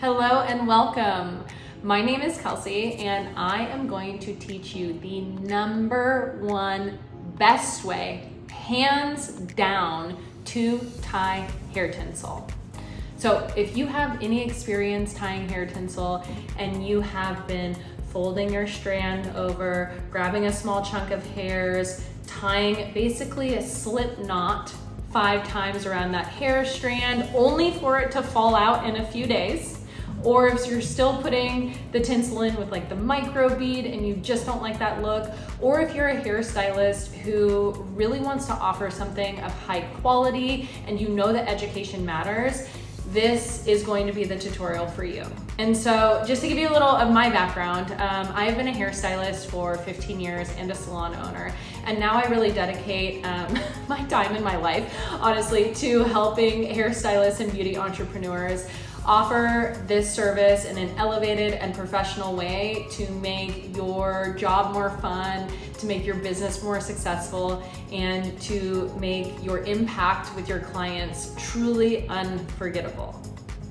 Hello and welcome. My name is Kelsey and I am going to teach you the number one best way, hands down, to tie hair tinsel. So if you have any experience tying hair tinsel and you have been folding your strand over, grabbing a small chunk of hairs, tying basically a slip knot 5 times around that hair strand only for it to fall out in a few days, or if you're still putting the tinsel in with like the micro bead and you just don't like that look, or if you're a hairstylist who really wants to offer something of high quality and you know that education matters, this is going to be the tutorial for you. And so just to give you a little of my background, I have been a hairstylist for 15 years and a salon owner. And now I really dedicate my time in my life, honestly, to helping hairstylists and beauty entrepreneurs offer this service in an elevated and professional way to make your job more fun, to make your business more successful, and to make your impact with your clients truly unforgettable.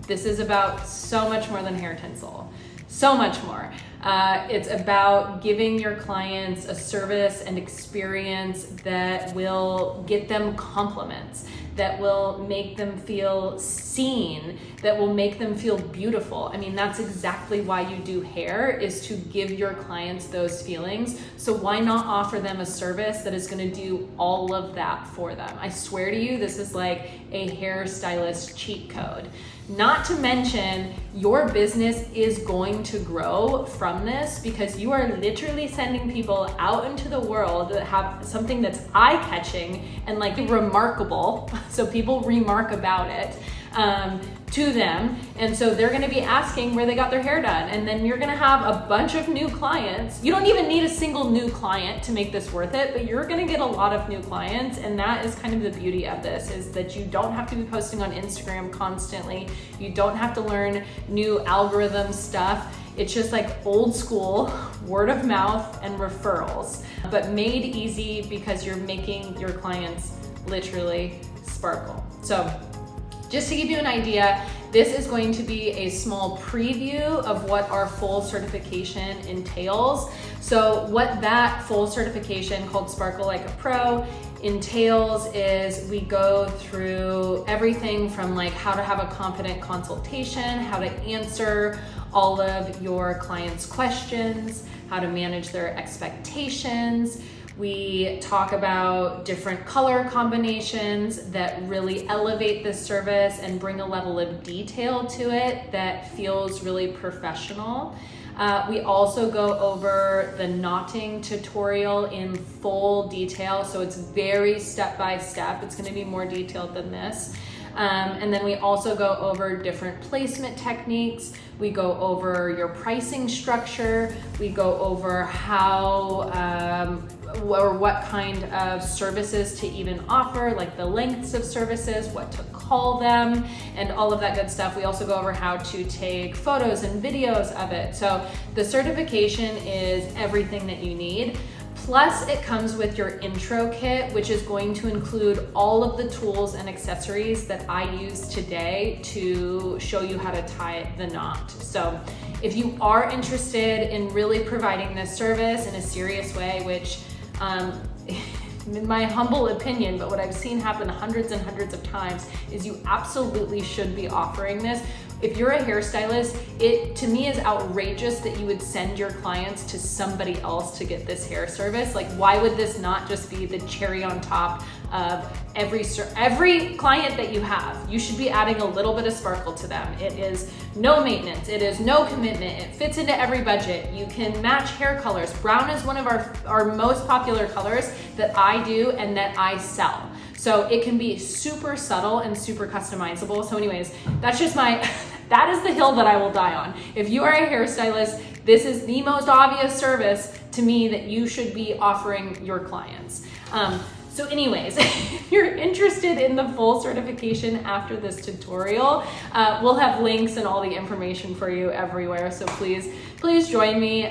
This is about so much more than hair tinsel, so much more. It's about giving your clients a service and experience that will get them compliments, that will make them feel seen, that will make them feel beautiful. I mean, that's exactly why you do hair, is to give your clients those feelings. So why not offer them a service that is gonna do all of that for them? I swear to you, this is like a hairstylist cheat code. Not to mention, your business is going to grow from this because you are literally sending people out into the world that have something that's eye-catching and like remarkable, so people remark about it, to them. And so they're gonna be asking where they got their hair done. And then you're gonna have a bunch of new clients. You don't even need a single new client to make this worth it, but you're gonna get a lot of new clients. And that is kind of the beauty of this, is that you don't have to be posting on Instagram constantly. You don't have to learn new algorithm stuff. It's just like old school word of mouth and referrals, but made easy because you're making your clients literally sparkle. So just to give you an idea, this is going to be a small preview of what our full certification entails. So what that full certification, called Sparkle Like a Pro, entails is we go through everything from like how to have a confident consultation, how to answer all of your clients' questions, how to manage their expectations. We talk about different color combinations that really elevate this service and bring a level of detail to it that feels really professional. We also go over the knotting tutorial in full detail, so it's very step-by-step. It's gonna be more detailed than this. And then we also go over different placement techniques. We go over your pricing structure. We go over how or what kind of services to even offer, like the lengths of services, what to call them, and all of that good stuff. We also go over how to take photos and videos of it. So the certification is everything that you need. Plus it comes with your intro kit, which is going to include all of the tools and accessories that I use today to show you how to tie the knot. So if you are interested in really providing this service in a serious way, which in my humble opinion, but what I've seen happen hundreds and hundreds of times, is you absolutely should be offering this. If you're a hairstylist, it to me is outrageous that you would send your clients to somebody else to get this hair service. Like, why would this not just be the cherry on top of every client that you have? You should be adding a little bit of sparkle to them. It is no maintenance, it is no commitment, it fits into every budget. You can match hair colors. Brown is one of our most popular colors that I do and that I sell. So it can be super subtle and super customizable. So anyways, that's just that is the hill that I will die on. If you are a hairstylist, this is the most obvious service to me that you should be offering your clients. So anyways, if you're interested in the full certification after this tutorial, we'll have links and all the information for you everywhere. So please join me.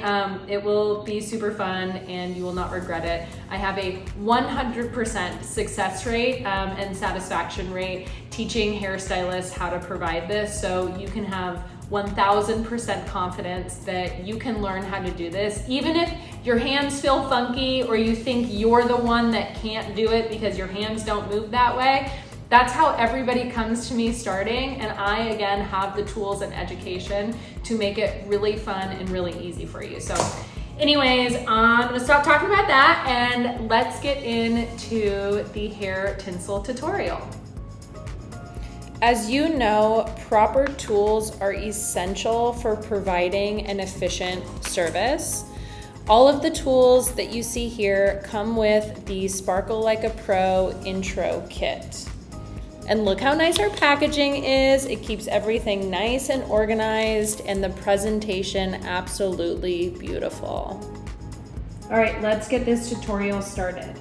It will be super fun and you will not regret it. I have a 100% success rate and satisfaction rate teaching hairstylists how to provide this. So you can have 1000% confidence that you can learn how to do this. Even if your hands feel funky or you think you're the one that can't do it because your hands don't move that way, that's how everybody comes to me starting, and I, again, have the tools and education to make it really fun and really easy for you. So anyways, I'm gonna stop talking about that and let's get into the hair tinsel tutorial. As you know, proper tools are essential for providing an efficient service. All of the tools that you see here come with the Sparkle Like a Pro intro kit. And look how nice our packaging is. It keeps everything nice and organized, and the presentation absolutely beautiful. All right, let's get this tutorial started.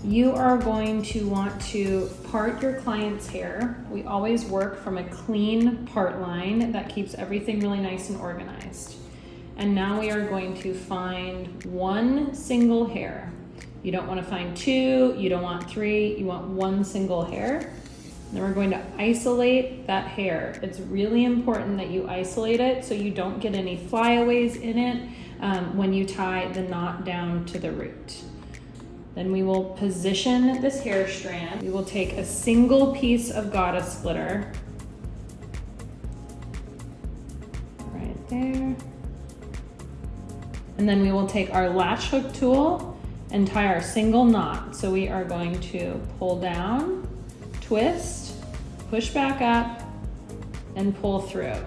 You are going to want to part your client's hair. We always work from a clean part line that keeps everything really nice and organized. And now we are going to find one single hair. You don't want to find two, you don't want three, you want one single hair. Then we're going to isolate that hair. It's really important that you isolate it so you don't get any flyaways in it when you tie the knot down to the root. Then we will position this hair strand. We will take a single piece of goddess glitter, right there. And then we will take our latch hook tool and tie our single knot. So we are going to pull down, twist, push back up, and pull through.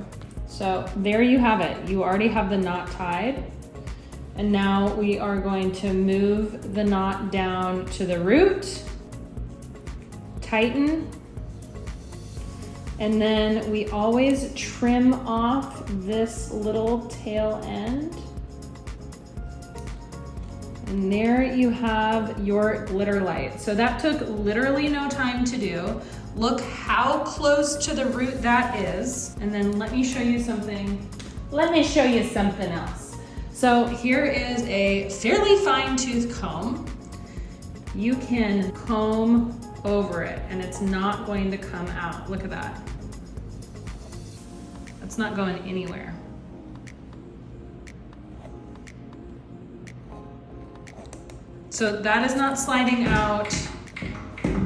So there you have it. You already have the knot tied. And now we are going to move the knot down to the root, tighten, and then we always trim off this little tail end. And there you have your Glitterlite. So that took literally no time to do. Look how close to the root that is. And then let me show you something. Let me show you something else. So here is a fairly fine-tooth comb. You can comb over it and it's not going to come out. Look at that. It's not going anywhere. So that is not sliding out,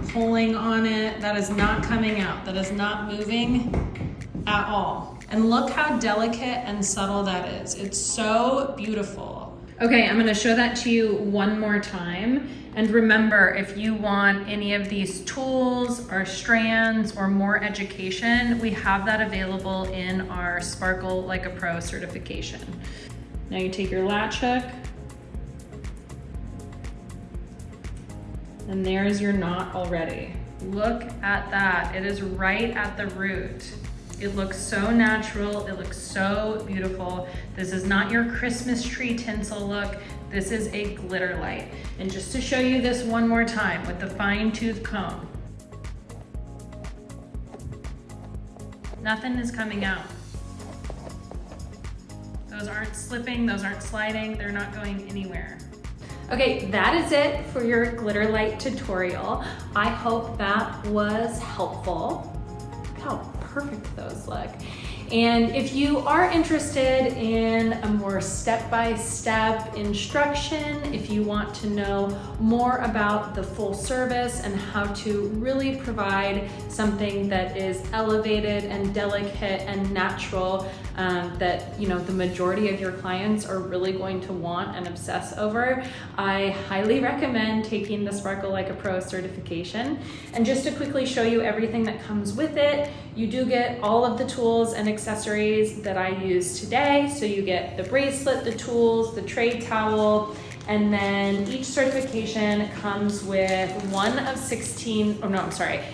pulling on it. That is not coming out. That is not moving at all. And look how delicate and subtle that is. It's so beautiful. Okay, I'm gonna show that to you one more time. And remember, if you want any of these tools or strands or more education, we have that available in our Sparkle Like a Pro certification. Now you take your latch hook, and there's your knot already. Look at that. It is right at the root. It looks so natural. It looks so beautiful. This is not your Christmas tree tinsel look. This is a Glitterlite. And just to show you this one more time with the fine-tooth comb, nothing is coming out. Those aren't slipping, those aren't sliding, they're not going anywhere. Okay, that is it for your Glitterlite tutorial. I hope that was helpful. Look how perfect those look. And if you are interested in a more step-by-step instruction, if you want to know more about the full service and how to really provide something that is elevated and delicate and natural, that the majority of your clients are really going to want and obsess over, I highly recommend taking the Sparkle Like a Pro certification. And just to quickly show you everything that comes with it, you do get all of the tools and accessories that I use today. So you get the bracelet, the tools, the tray towel, and then each certification comes with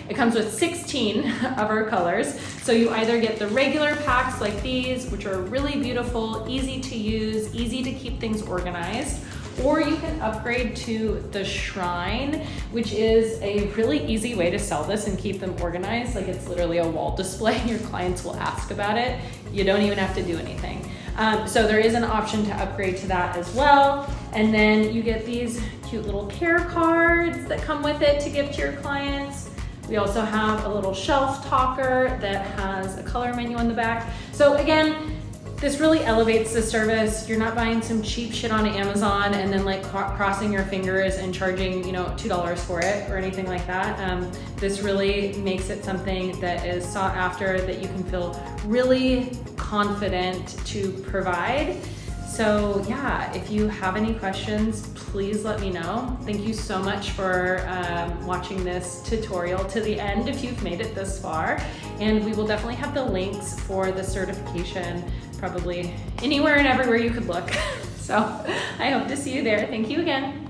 it comes with 16 of our colors. So you either get the regular packs like these, which are really beautiful, easy to use, easy to keep things organized, or you can upgrade to the Shrine, which is a really easy way to sell this and keep them organized. Like, it's literally a wall display. Your clients will ask about it. You don't even have to do anything. So there is an option to upgrade to that as well. And then you get these cute little care cards that come with it to give to your clients. We also have a little shelf talker that has a color menu on the back. So again, this really elevates the service. You're not buying some cheap shit on Amazon and then like crossing your fingers and charging, you know, $2 for it or anything like that. This really makes it something that is sought after, that you can feel really confident to provide. So yeah, if you have any questions, please let me know. Thank you so much for watching this tutorial to the end if you've made it this far. And we will definitely have the links for the certification probably anywhere and everywhere you could look. So I hope to see you there. Thank you again.